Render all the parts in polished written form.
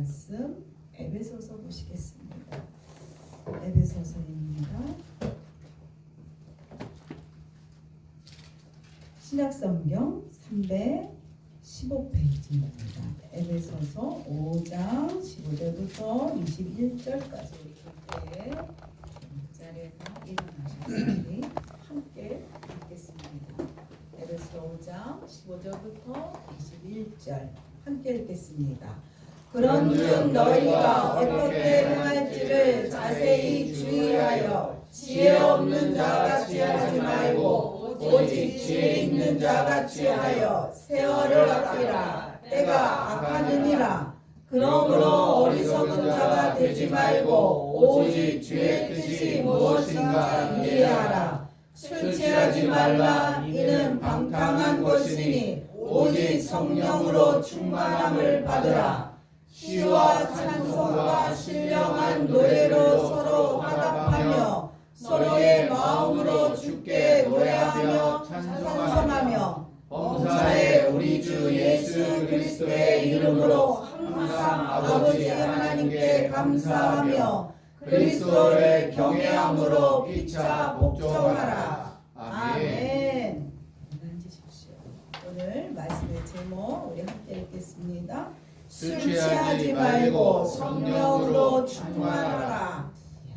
말씀 에베소서 보시겠습니다. 에베소서입니다. 신약성경 315페이지입니다. 에베소서 5장 15절부터 21절까지 이렇게 그 자리에서 일어나셔서 함께 읽겠습니다. 에베소 5장 15절부터 21절 함께 읽겠습니다. 그런즉 너희가 어떻게 행할지를 자세히 주의하여 지혜 없는 자같이 하지 말고 오직 지혜 있는 자같이 하여 세월을 아끼라. 때가 악하느니라. 그러므로 어리석은 자가 되지 말고 오직 주의 뜻이 무엇인가 이해하라. 술 취하지 말라. 이는 방탕한 것이니 오직 성령으로 충만함을 받으라. 시와 찬송과 신령한 노래로 서로 화답하며 서로의 마음으로 주께 노래하며 찬송하며 범사에 우리 주 예수 그리스도의 이름으로 항상 아버지 하나님께 감사하며 그리스도를 경외함으로 피차 복종하라. 아멘. 앉으십시오. 오늘 말씀의 제목 우리 함께 읽겠습니다. 술 취하지 말고 성령으로 충만하라.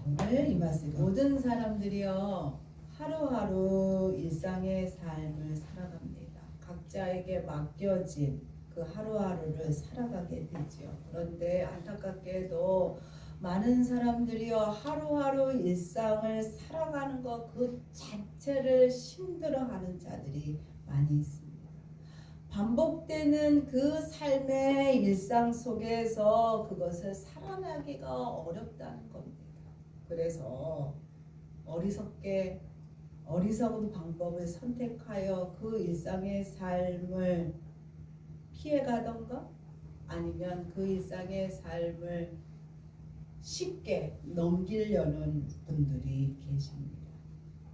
오늘 이 말씀 모든 사람들이요 하루하루 일상의 삶을 살아갑니다. 각자에게 맡겨진 그 하루하루를 살아가게 되죠. 그런데 안타깝게도 많은 사람들이요 하루하루 일상을 살아가는 것 그 자체를 힘들어하는 자들이 많이 있습니다. 반복되는 그 삶의 일상 속에서 그것을 살아나기가 어렵다는 겁니다. 그래서 어리석은 방법을 선택하여 그 일상의 삶을 피해가던가 아니면 그 일상의 삶을 쉽게 넘기려는 분들이 계십니다.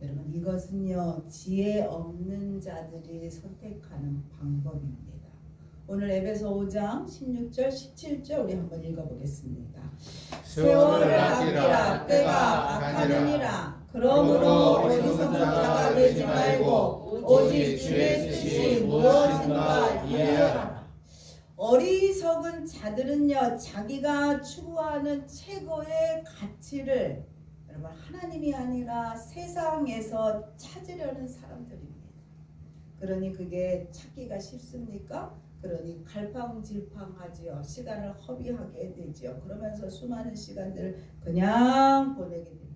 여러분 이것은요 지혜 없는 자들이 선택하는 방법입니다. 오늘 에베소 5장 16절 17절 우리 한번 읽어보겠습니다. 세월을 아끼라. 때가 악하느니라. 그러므로 어리석은 자가 되지 말고 오직 주의 뜻이 무엇인가 이해하라. 어리석은 자들은요 자기가 추구하는 최고의 가치를 여러분 하나님이 아니라 세상에서 찾으려는 사람들입니다. 그러니 그게 찾기가 쉽습니까? 그러니 갈팡질팡하지요. 시간을 허비하게 되지요. 그러면서 수많은 시간들을 그냥 보내게 됩니다.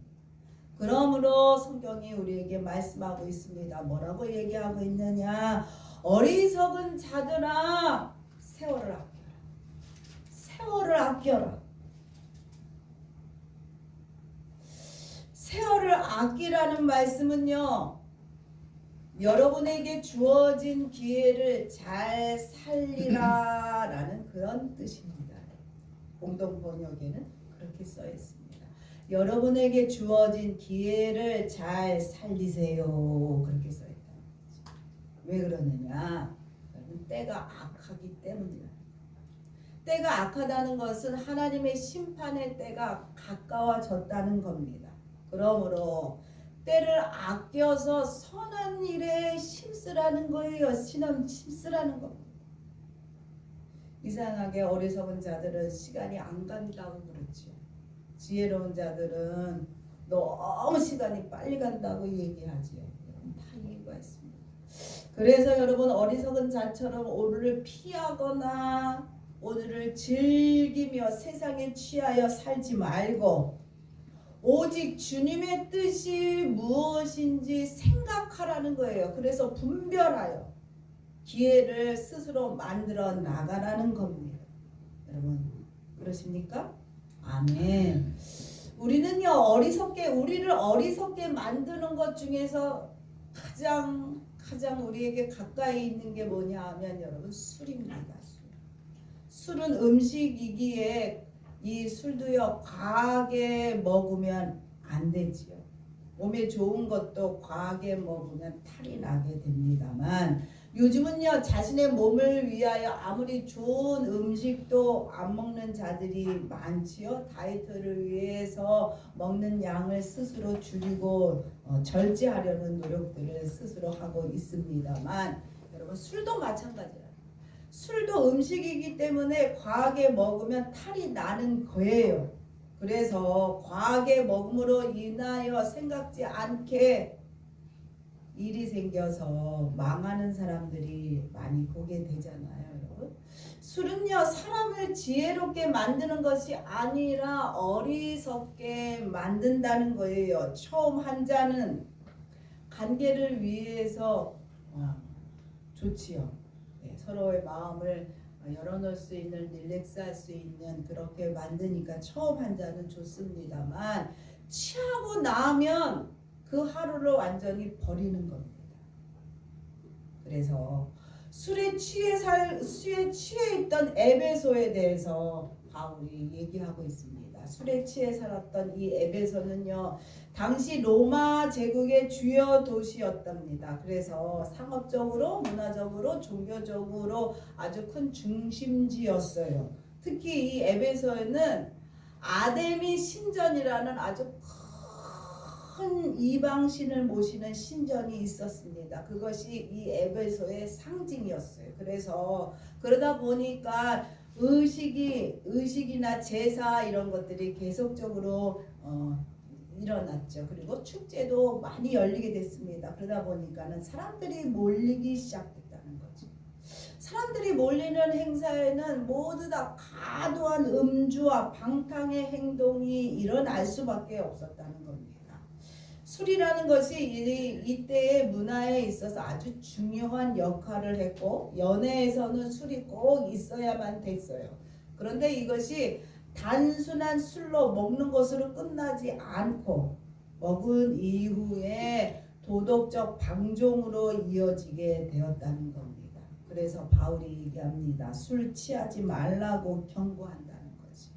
그러므로 성경이 우리에게 말씀하고 있습니다. 뭐라고 얘기하고 있느냐? 어리석은 자들아 세월을 아껴라. 세월을 아껴라. 세월을 아끼라는 말씀은요. 여러분에게 주어진 기회를 잘 살리라 라는 그런 뜻입니다. 공동 번역에는 그렇게 써 있습니다. 여러분에게 주어진 기회를 잘 살리세요. 그렇게 써 있다. 왜 그러느냐? 때가 악하기 때문이다. 때가 악하다는 것은 하나님의 심판의 때가 가까워졌다는 겁니다. 그러므로 때를 아껴서 선한 일에 힘쓰라는 거예요. 힘쓰라는 겁니다. 이상하게 어리석은 자들은 시간이 안 간다고 그러죠. 지혜로운 자들은 너무 시간이 빨리 간다고 얘기하지요. 다 이유가 있습니다. 그래서 여러분 어리석은 자처럼 오늘을 피하거나 오늘을 즐기며 세상에 취하여 살지 말고 오직 주님의 뜻이 무엇인지 생각하라는 거예요. 그래서 분별하여 기회를 스스로 만들어 나가라는 겁니다. 여러분 그러십니까? 아멘. 우리는요 우리를 어리석게 만드는 것 중에서 가장 우리에게 가까이 있는 게 뭐냐 하면 여러분 술입니다. 술은 음식이기에 이 술도요 과하게 먹으면 안 되지요. 몸에 좋은 것도 과하게 먹으면 탈이 나게 됩니다만 요즘은요 자신의 몸을 위하여 아무리 좋은 음식도 안 먹는 자들이 많지요. 다이어트를 위해서 먹는 양을 스스로 줄이고 절제하려는 노력들을 스스로 하고 있습니다만 여러분 술도 마찬가지예요. 술도 음식이기 때문에 과하게 먹으면 탈이 나는 거예요. 그래서 과하게 먹음으로 인하여 생각지 않게 일이 생겨서 망하는 사람들이 많이 보게 되잖아요, 여러분. 술은요, 사람을 지혜롭게 만드는 것이 아니라 어리석게 만든다는 거예요. 처음 한 잔은 관계를 위해서 좋지요. 네, 서로의 마음을 열어놓을 수 있는, 릴렉스할 수 있는 그렇게 만드니까 처음 한 잔은 좋습니다만 취하고 나면 그 하루를 완전히 버리는 겁니다. 그래서 술에 취해 있던 에베소에 대해서 바울이 얘기하고 있습니다. 술에 취해 살았던 이 에베소는요, 당시 로마 제국의 주요 도시였답니다. 그래서 상업적으로, 문화적으로, 종교적으로 아주 큰 중심지였어요. 특히 이 에베소에는 아데미 신전이라는 아주 큰 이방신을 모시는 신전이 있었습니다. 그것이 이 에베소의 상징이었어요. 그래서 그러다 보니까 의식이나 제사 이런 것들이 계속적으로 일어났죠. 그리고 축제도 많이 열리게 됐습니다. 그러다 보니까는 사람들이 몰리기 시작했다는 거죠. 사람들이 몰리는 행사에는 모두 다 과도한 음주와 방탕의 행동이 일어날 수밖에 없었다는 겁니다. 술이라는 것이 이때의 문화에 있어서 아주 중요한 역할을 했고 연애에서는 술이 꼭 있어야만 됐어요. 그런데 이것이 단순한 술로 먹는 것으로 끝나지 않고 먹은 이후에 도덕적 방종으로 이어지게 되었다는 겁니다. 그래서 바울이 얘기합니다. 술 취하지 말라고 경고한다는 거지.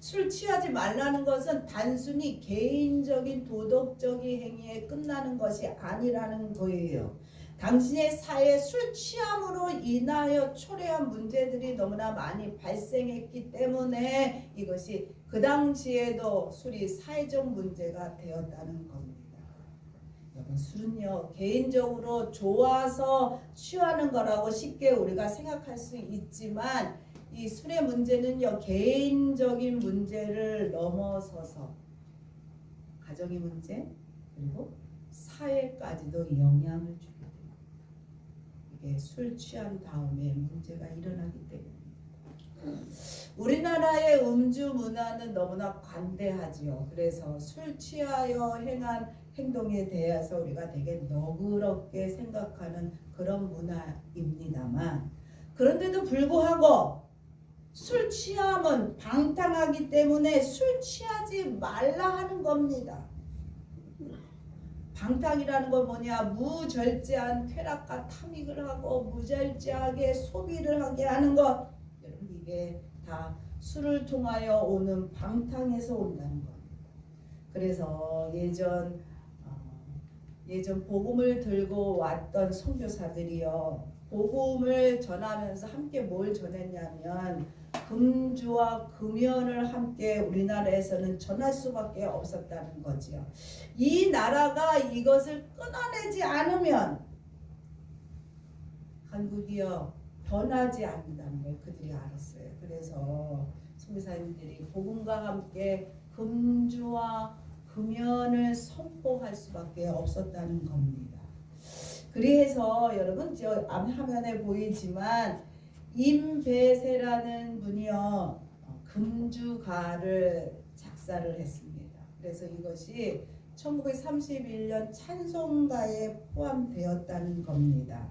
술 취하지 말라는 것은 단순히 개인적인 도덕적인 행위에 끝나는 것이 아니라는 거예요. 당신의 사회에 술 취함으로 인하여 초래한 문제들이 너무나 많이 발생했기 때문에 이것이 그 당시에도 술이 사회적 문제가 되었다는 겁니다. 여러분, 술은요 개인적으로 좋아서 취하는 거라고 쉽게 우리가 생각할 수 있지만 이 술의 문제는요 개인적인 문제를 넘어서서 가정의 문제 그리고 사회까지도 영향을 주게 됩니다. 이게 술 취한 다음에 문제가 일어나기 때문입니다. 우리나라의 음주 문화는 너무나 관대하지요. 그래서 술 취하여 행한 행동에 대해서 우리가 되게 너그럽게 생각하는 그런 문화입니다만 그런데도 불구하고 술 취함은 방탕하기 때문에 술 취하지 말라 하는 겁니다. 방탕이라는 건 뭐냐? 무절제한 쾌락과 탐닉을 하고 무절제하게 소비를 하게 하는 것. 여러분 이게 다 술을 통하여 오는 방탕에서 온다는 겁니다. 그래서 예전 복음을 들고 왔던 선교사들이요. 복음을 전하면서 함께 뭘 전했냐면 금주와 금연을 함께 우리나라에서는 전할 수밖에 없었다는 거지요. 이 나라가 이것을 끊어내지 않으면 한국이요 변하지 않는다는 걸 그들이 알았어요. 그래서 선교사님들이 복음과 함께 금주와 금연을 선포할 수밖에 없었다는 겁니다. 그래서 여러분 저 화면에 보이지만 임배세라는 분이요 금주가를 작사를 했습니다. 그래서 이것이 1931년 찬송가에 포함되었다는 겁니다.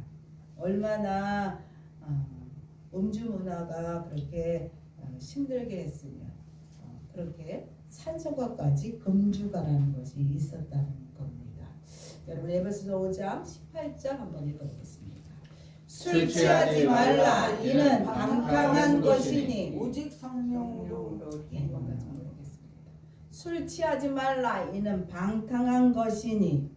얼마나 음주 문화가 그렇게 힘들게 했으면 그렇게 찬송가까지 금주가라는 것이 있었다는 겁니다. 여러분 에베소서 5장 18절 한번 읽어보겠습니다. 술 취하지 말라 이는 방탕한 것이니 오직 성령으로 술 취하지 말라 이는 방탕한 것이니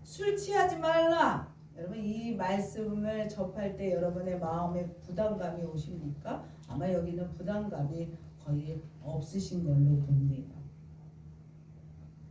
술 취하지 말라 여러분 이 말씀을 접할 때 여러분의 마음에 부담감이 오십니까? 아마 여기는 부담감이 거의 없으신 걸로 봅니다.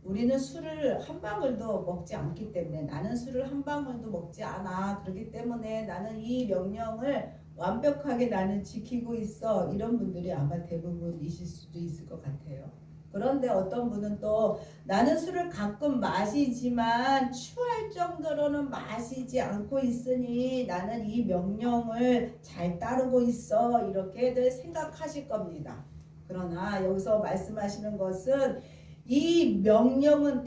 우리는 술을 한 방울도 먹지 않기 때문에 나는 술을 한 방울도 먹지 않아. 그렇기 때문에 나는 이 명령을 완벽하게 나는 지키고 있어. 이런 분들이 아마 대부분이실 수도 있을 것 같아요. 그런데 어떤 분은 또 나는 술을 가끔 마시지만 취할 정도로는 마시지 않고 있으니 나는 이 명령을 잘 따르고 있어. 이렇게들 생각하실 겁니다. 그러나 여기서 말씀하시는 것은 이 명령은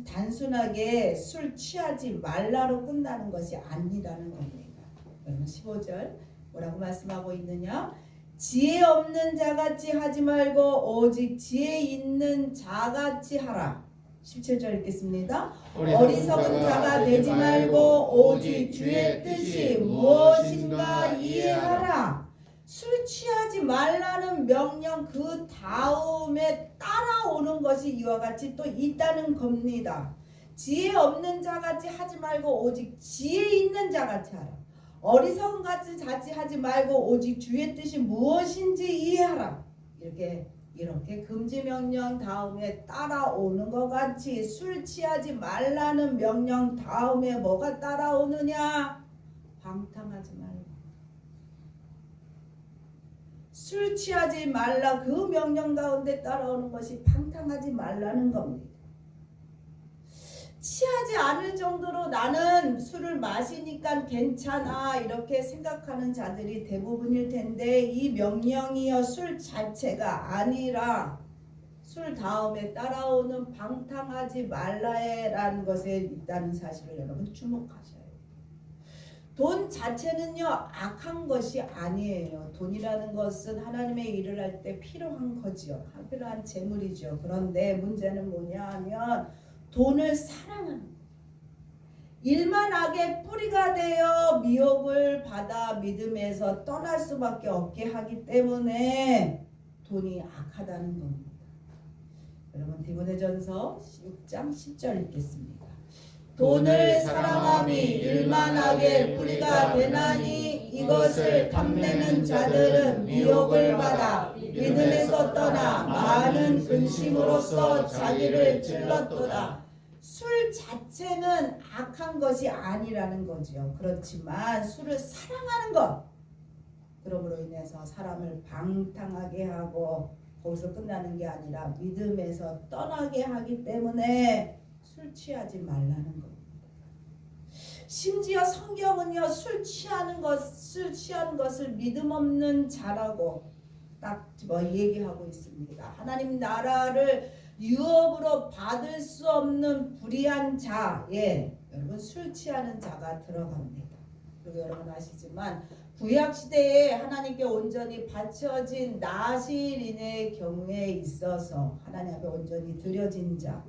단순하게 술 취하지 말라로 끝나는 것이 아니라는 겁니다. 그러면 15절 뭐라고 말씀하고 있느냐? 지혜 없는 자같이 하지 말고 오직 지혜 있는 자같이 하라. 17절 읽겠습니다. 어리석은 자가 되지 말고 오직 주의 뜻이 무엇인가 이해하라. 술 취하지 말라는 명령 그 다음에 따라오는 것이 이와 같이 또 있다는 겁니다. 지혜 없는 자같이 하지 말고 오직 지혜 있는 자같이 하라. 어리석은 같이 자치하지 말고 오직 주의 뜻이 무엇인지 이해하라. 이렇게 금지 명령 다음에 따라오는 것 같이 술 취하지 말라는 명령 다음에 뭐가 따라오느냐? 방탕하지 말라. 술 취하지 말라 그 명령 가운데 따라오는 것이 방탕하지 말라는 겁니다. 취하지 않을 정도로 나는 술을 마시니까 괜찮아 이렇게 생각하는 자들이 대부분일 텐데 이 명령이요 술 자체가 아니라 술 다음에 따라오는 방탕하지 말라라는 것에 있다는 사실을 여러분 주목하셔야 돼요. 돈 자체는요 악한 것이 아니에요. 돈이라는 것은 하나님의 일을 할 때 필요한 거지요. 필요한 재물이죠. 그런데 문제는 뭐냐 하면 돈을 사랑하는 거예요. 일만 악의 뿌리가 되어 미혹을 받아 믿음에서 떠날 수밖에 없게 하기 때문에 돈이 악하다는 겁니다. 여러분 디모데전서 6장 10절 읽겠습니다. 돈을 사랑함이 일만 악의 뿌리가 되나니 이것을 탐내는 자들은 미혹을 받아 믿음에서 떠나 많은 근심으로써 자기를 찔렀도다. 술 자체는 악한 것이 아니라는 거지요. 그렇지만 술을 사랑하는 것, 그러므로 인해서 사람을 방탕하게 하고 거기서 끝나는 게 아니라 믿음에서 떠나게 하기 때문에 술 취하지 말라는 겁니다. 심지어 성경은요 술 취하는 것을 믿음 없는 자라고 딱 얘기하고 있습니다. 하나님 나라를 유업으로 받을 수 없는 불의한 자에 여러분 술 취하는 자가 들어갑니다. 그리고 여러분 아시지만 구약 시대에 하나님께 온전히 바쳐진 나실인의 경우에 있어서 하나님 앞에 온전히 드려진 자,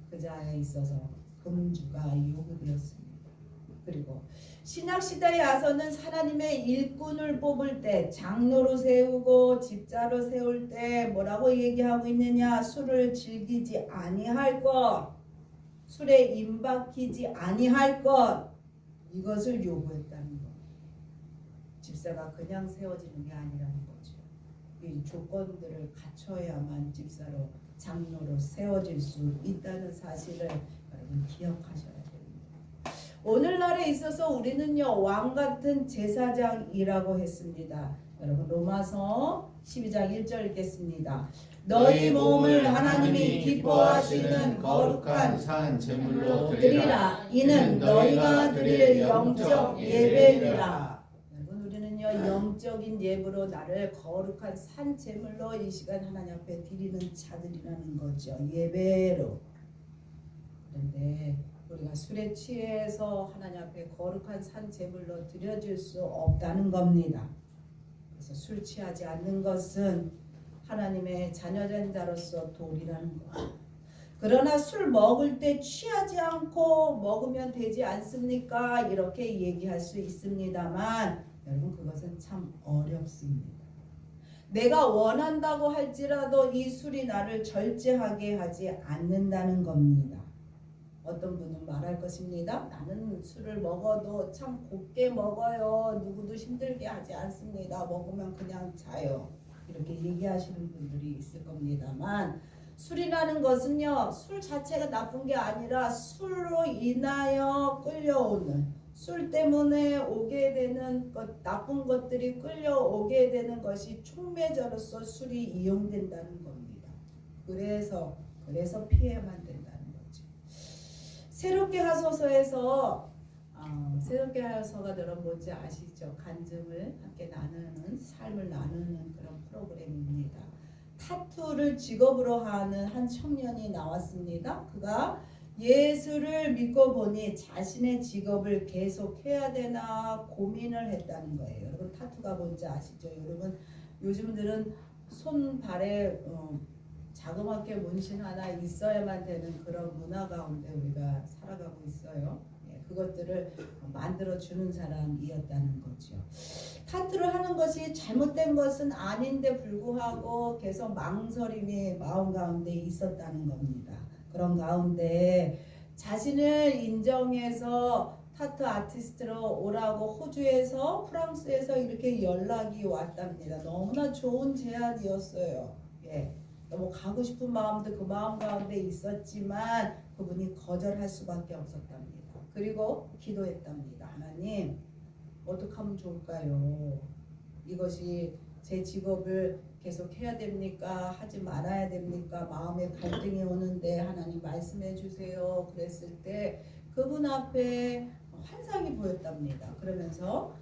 그 자에 있어서 금주가 요구되었습니다. 그리고 신약시대에 와서는 하나님의 일꾼을 뽑을 때 장로로 세우고 집자로 세울 때 뭐라고 얘기하고 있느냐? 술을 즐기지 아니할 것, 술에 임박히지 아니할 것, 이것을 요구했다는 것. 집사가 그냥 세워지는 게 아니라는 거죠. 이 조건들을 갖춰야만 집사로 장로로 세워질 수 있다는 사실을 여러분 기억하셔야 됩니다. 오늘날에 있어서 우리는요 왕같은 제사장이라고 했습니다. 여러분 로마서 12장 1절 읽겠습니다. 너희 몸을 하나님이 기뻐하시는 거룩한 산 제물로 드리라. 이는 너희가 드릴 영적 예배니라. 여러분 우리는요 영적인 예배로 나를 거룩한 산 제물로 이 시간 하나님 앞에 드리는 자들이라는 거죠. 예배로. 그런데 우리가 술에 취해서 하나님 앞에 거룩한 산 제물로 드려질 수 없다는 겁니다. 그래서 술 취하지 않는 것은 하나님의 자녀된 자로서 도리라는 것. 그러나 술 먹을 때 취하지 않고 먹으면 되지 않습니까? 이렇게 얘기할 수 있습니다만 여러분 그것은 참 어렵습니다. 내가 원한다고 할지라도 이 술이 나를 절제하게 하지 않는다는 겁니다. 어떤 분은 말할 것입니다. 나는 술을 먹어도 참 곱게 먹어요. 누구도 힘들게 하지 않습니다. 먹으면 그냥 자요. 이렇게 얘기하시는 분들이 있을 겁니다만 술이라는 것은요. 술 자체가 나쁜 게 아니라 술로 인하여 끌려오는 술 때문에 오게 되는 나쁜 것들이 끌려오게 되는 것이 촉매자로서 술이 이용된다는 겁니다. 그래서 피해만 된다는 거죠. 새롭게 하소서에서 새롭게 하소서가 여러분 뭔지 아시죠? 간증을 함께 나누는 삶을 나누는 그런 프로그램입니다. 타투를 직업으로 하는 한 청년이 나왔습니다. 그가 예수를 믿고 보니 자신의 직업을 계속해야 되나 고민을 했다는 거예요. 여러분 타투가 뭔지 아시죠? 여러분 요즘들은 손발에 자그맣게 문신 하나 있어야만 되는 그런 문화 가운데 우리가 살아가고 있어요. 그것들을 만들어주는 사람이었다는 거죠. 타투를 하는 것이 잘못된 것은 아닌데 불구하고 계속 망설임이 마음 가운데 있었다는 겁니다. 그런 가운데 자신을 인정해서 타투 아티스트로 오라고 호주에서 프랑스에서 이렇게 연락이 왔답니다. 너무나 좋은 제안이었어요. 너무 가고 싶은 마음도 그 마음 가운데 있었지만 그분이 거절할 수밖에 없었답니다. 그리고 기도했답니다. 하나님 어떻게 하면 좋을까요? 이것이 제 직업을 계속 해야 됩니까? 하지 말아야 됩니까? 마음에 갈등이 오는데 하나님 말씀해 주세요. 그랬을 때 그분 앞에 환상이 보였답니다. 그러면서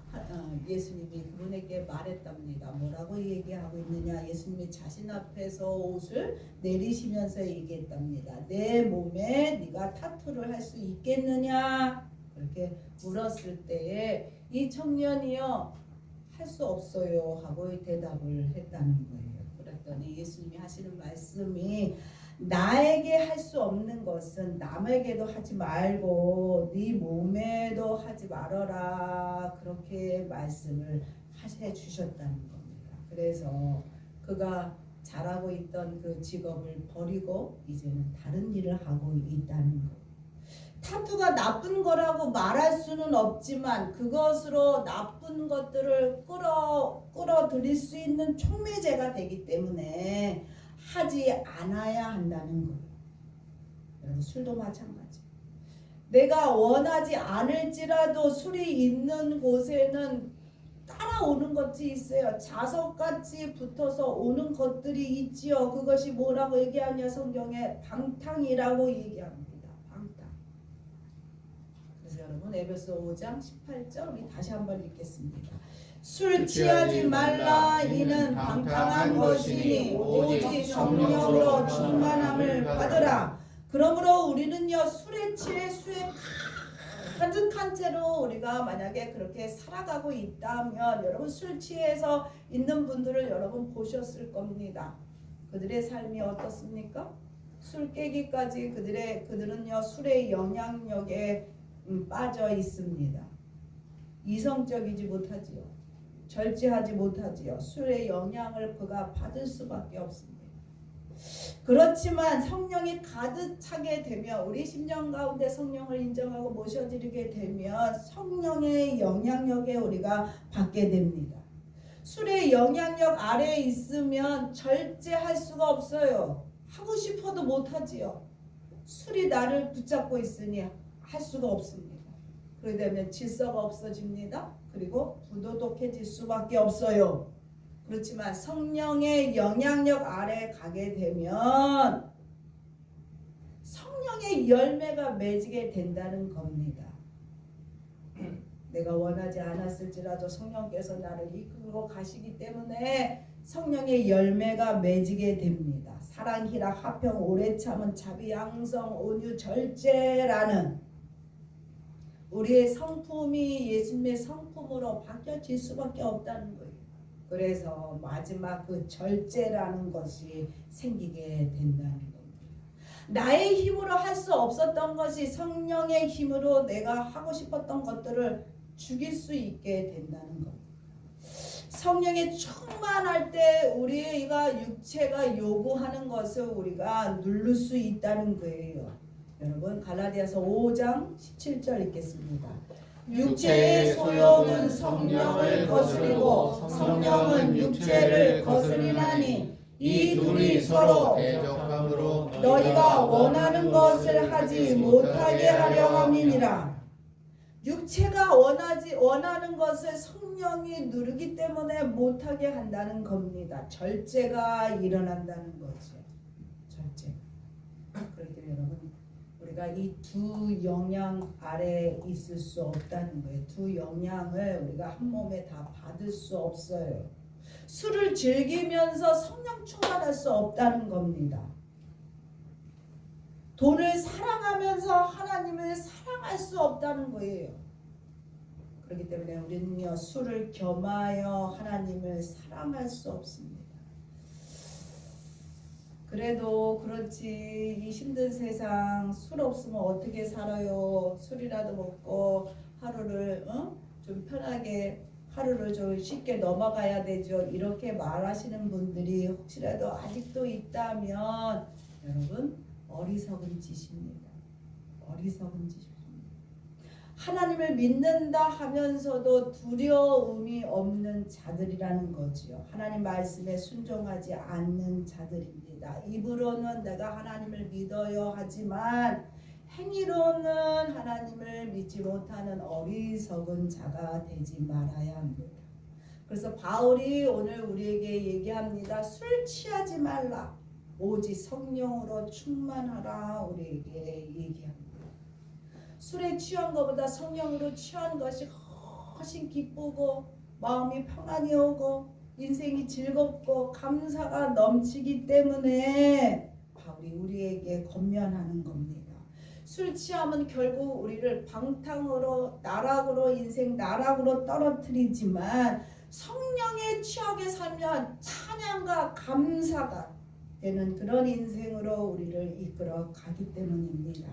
예수님이 그분에게 말했답니다. 뭐라고 얘기하고 있느냐? 예수님이 자신 앞에서 옷을 내리시면서 얘기했답니다. 내 몸에 네가 타투를 할 수 있겠느냐? 그렇게 물었을 때에 이 청년이요 할 수 없어요 하고 대답을 했다는 거예요. 그랬더니 예수님이 하시는 말씀이 나에게 할 수 없는 것은 남에게도 하지 말고 네 몸에도 하지 말아라 그렇게 말씀을 해 주셨다는 겁니다. 그래서 그가 잘하고 있던 그 직업을 버리고 이제는 다른 일을 하고 있다는 것. 타투가 나쁜 거라고 말할 수는 없지만 그것으로 나쁜 것들을 끌어들일 수 있는 촉매제가 되기 때문에 하지 않아야 한다는 거예요. 여러분 술도 마찬가지. 내가 원하지 않을지라도 술이 있는 곳에는 따라오는 것이 있어요. 자석같이 붙어서 오는 것들이 있지요. 그것이 뭐라고 얘기하냐 성경에 방탕이라고 얘기합니다. 방탕. 그래서 여러분 에베소 5장 18절 우리 다시 한번 읽겠습니다. 술 취하지 말라 이는 방탕한 것이니 오직 성령으로 충만함을 받으라. 그러므로 우리는요 술에 취해 술에 가득한 채로 우리가 만약에 그렇게 살아가고 있다면 여러분 술 취해서 있는 분들을 여러분 보셨을 겁니다. 그들의 삶이 어떻습니까? 술 깨기까지 그들은요 술의 영향력에 빠져 있습니다. 이성적이지 못하지요. 절제하지 못하지요. 술의 영향을 그가 받을 수밖에 없습니다. 그렇지만 성령이 가득 차게 되면 우리 심령 가운데 성령을 인정하고 모셔드리게 되면 성령의 영향력에 우리가 받게 됩니다. 술의 영향력 아래에 있으면 절제할 수가 없어요. 하고 싶어도 못하지요. 술이 나를 붙잡고 있으니 할 수가 없습니다. 그러게 되면 질서가 없어집니다. 그리고 부도덕해질 수밖에 없어요. 그렇지만 성령의 영향력 아래 가게 되면 성령의 열매가 맺게 된다는 겁니다. 내가 원하지 않았을지라도 성령께서 나를 이끌고 가시기 때문에 성령의 열매가 맺게 됩니다. 사랑, 희락, 화평, 오래 참은, 자비, 양성, 온유, 절제라는 우리의 성품이 예수님의 성품으로 바뀌어질 수밖에 없다는 거예요. 그래서 마지막 그 절제라는 것이 생기게 된다는 겁니다. 나의 힘으로 할 수 없었던 것이 성령의 힘으로 내가 하고 싶었던 것들을 죽일 수 있게 된다는 겁니다. 성령이 충만할 때 우리가 육체가 요구하는 것을 우리가 누를 수 있다는 거예요. 여러분 갈라디아서 5장 17절 읽겠습니다. 육체의 소욕은 성령을 거스리고 성령은 육체를 거스리나니 이 둘이 서로 대적함으로 너희가 원하는 것을 하지 못하게 하려 함이니라. 육체가 원하는 것을 성령이 누르기 때문에 못하게 한다는 겁니다. 절제가 일어난다는 거죠. 절제. 그렇기 때문에 여러분 우리가 이 두 영향 아래 있을 수 없다는 거예요. 두 영향을 우리가 한 몸에 다 받을 수 없어요. 술을 즐기면서 성령 충만할 수 없다는 겁니다. 돈을 사랑하면서 하나님을 사랑할 수 없다는 거예요. 그렇기 때문에 우리는요 술을 겸하여 하나님을 사랑할 수 없습니다. 그래도 그렇지 이 힘든 세상 술 없으면 어떻게 살아요? 술이라도 먹고 하루를 좀 편하게 하루를 좀 쉽게 넘어가야 되죠. 이렇게 말하시는 분들이 혹시라도 아직도 있다면 여러분 어리석은 짓입니다. 어리석은 짓입니다. 하나님을 믿는다 하면서도 두려움이 없는 자들이라는 거지요. 하나님 말씀에 순종하지 않는 자들입니다. 입으로는 내가 하나님을 믿어요 하지만 행위로는 하나님을 믿지 못하는 어리석은 자가 되지 말아야 합니다. 그래서 바울이 오늘 우리에게 얘기합니다. 술 취하지 말라. 오직 성령으로 충만하라 우리에게 얘기합니다. 술에 취한 것보다 성령으로 취한 것이 훨씬 기쁘고 마음이 평안이 오고 인생이 즐겁고 감사가 넘치기 때문에 바울이 우리에게 권면하는 겁니다. 술 취하면 결국 우리를 방탕으로 나락으로 인생 나락으로 떨어뜨리지만 성령의 취하게 살면 찬양과 감사가 되는 그런 인생으로 우리를 이끌어 가기 때문입니다.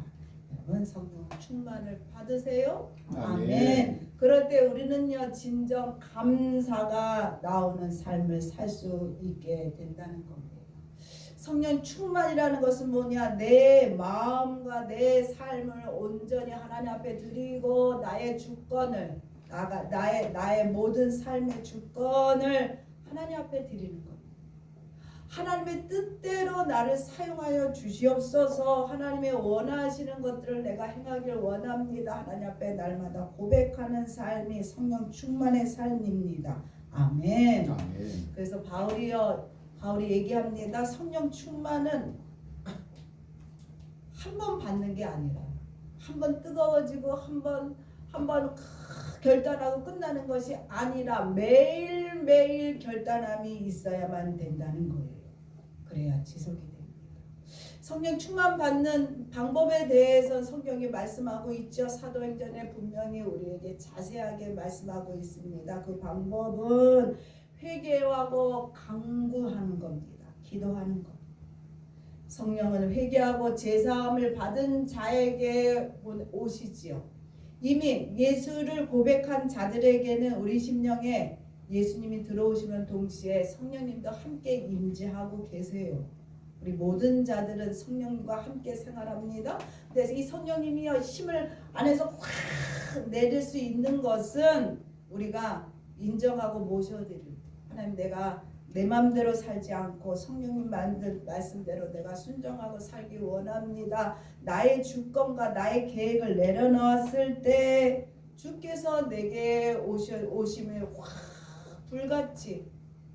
여러분 성령 충만을 받으세요. 아멘. 그럴 때 우리는요 진정 감사가 나오는 삶을 살 수 있게 된다는 겁니다. 성령 충만이라는 것은 뭐냐? 내 마음과 내 삶을 온전히 하나님 앞에 드리고 나의 주권을 나의 모든 삶의 주권을 하나님 앞에 드리는 겁니다. 하나님의 뜻대로 나를 사용하여 주시옵소서. 하나님의 원하시는 것들을 내가 행하길 원합니다. 하나님 앞에 날마다 고백하는 삶이 성령 충만의 삶입니다. 아멘. 그래서 바울이 얘기합니다. 성령 충만은 한 번 받는 게 아니라 한 번 뜨거워지고 한 번 결단하고 끝나는 것이 아니라 매일매일 결단함이 있어야만 된다는 거예요. 그래야 지속이 됩니다. 성령 충만 받는 방법에 대해서 성경이 말씀하고 있죠. 사도행전에 분명히 우리에게 자세하게 말씀하고 있습니다. 그 방법은 회개하고 간구하는 겁니다. 기도하는 것. 성령은 회개하고 제사함을 받은 자에게 오시지요. 이미 예수를 고백한 자들에게는 우리 심령에 예수님이 들어오시면 동시에 성령님도 함께 임재하고 계세요. 우리 모든 자들은 성령님과 함께 생활합니다. 그래서 이 성령님이 힘을 안에서 확 내릴 수 있는 것은 우리가 인정하고 모셔드립니다. 하나님 내가 내 마음대로 살지 않고 성령님 만든 말씀대로 내가 순종하고 살기 원합니다. 나의 주권과 나의 계획을 내려놓았을 때 주께서 내게 오심을 확 불같이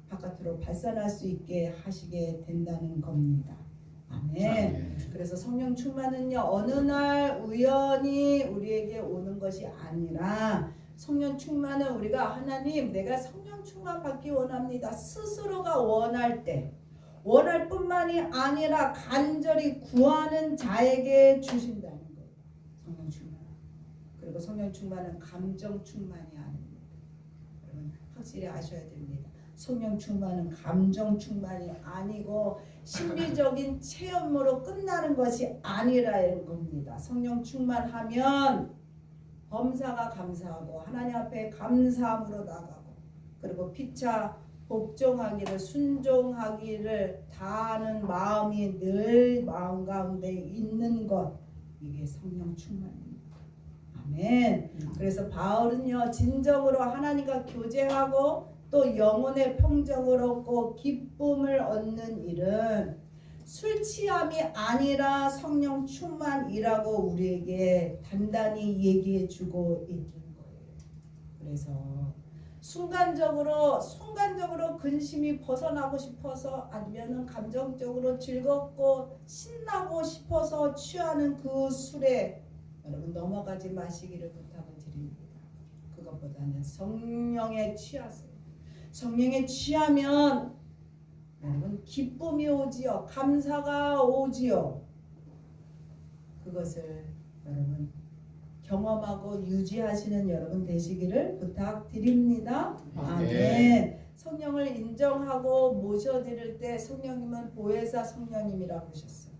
바깥으로 발산할 수 있게 하시게 된다는 겁니다. 아멘. 그래서 성령 충만은요 어느 날 우연히 우리에게 오는 것이 아니라 성령 충만은 우리가 하나님 내가 성령 충만 받기 원합니다. 스스로가 원할 때 원할 뿐만이 아니라 간절히 구하는 자에게 주신다는 거예요. 성령 충만. 그리고 성령 충만은 감정 충만이 아닙니다. 여러분 확실히 아셔야 됩니다. 성령 충만은 감정 충만이 아니고 심리적인 체험으로 끝나는 것이 아니라는 겁니다. 성령 충만하면 범사가 감사하고 하나님 앞에 감사함으로 나가고 그리고 피차 복종하기를 순종하기를 다하는 마음이 늘 마음 가운데 있는 것 이게 성령 충만입니다. 아멘. 그래서 바울은요 진정으로 하나님과 교제하고 또 영혼의 평정을 얻고 기쁨을 얻는 일은 술 취함이 아니라 성령 충만이라고 우리에게 단단히 얘기해주고 있는 거예요. 그래서 순간적으로 근심이 벗어나고 싶어서 아니면은 감정적으로 즐겁고 신나고 싶어서 취하는 그 술에 여러분 넘어가지 마시기를 부탁을 드립니다. 그것보다는 성령에 취하세요. 성령에 취하면 여러분 기쁨이 오지요. 감사가 오지요. 그것을 여러분 경험하고 유지하시는 여러분 되시기를 부탁드립니다. 아멘. 성령을 인정하고 모셔드릴 때 성령님은 보혜사 성령님이라고 하셨어요.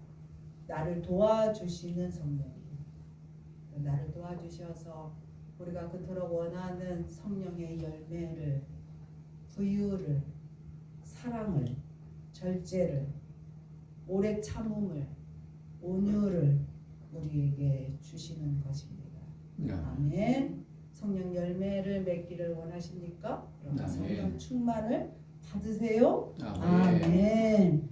나를 도와주시는 성령님. 나를 도와주셔서 우리가 그토록 원하는 성령의 열매를, 부유를, 사랑을, 절제를, 오래 참음을, 온유를 우리에게 주시는 것입니다. 아멘. 성령 열매를 맺기를 원하십니까? 그럼 성령 충만을 받으세요. 아멘.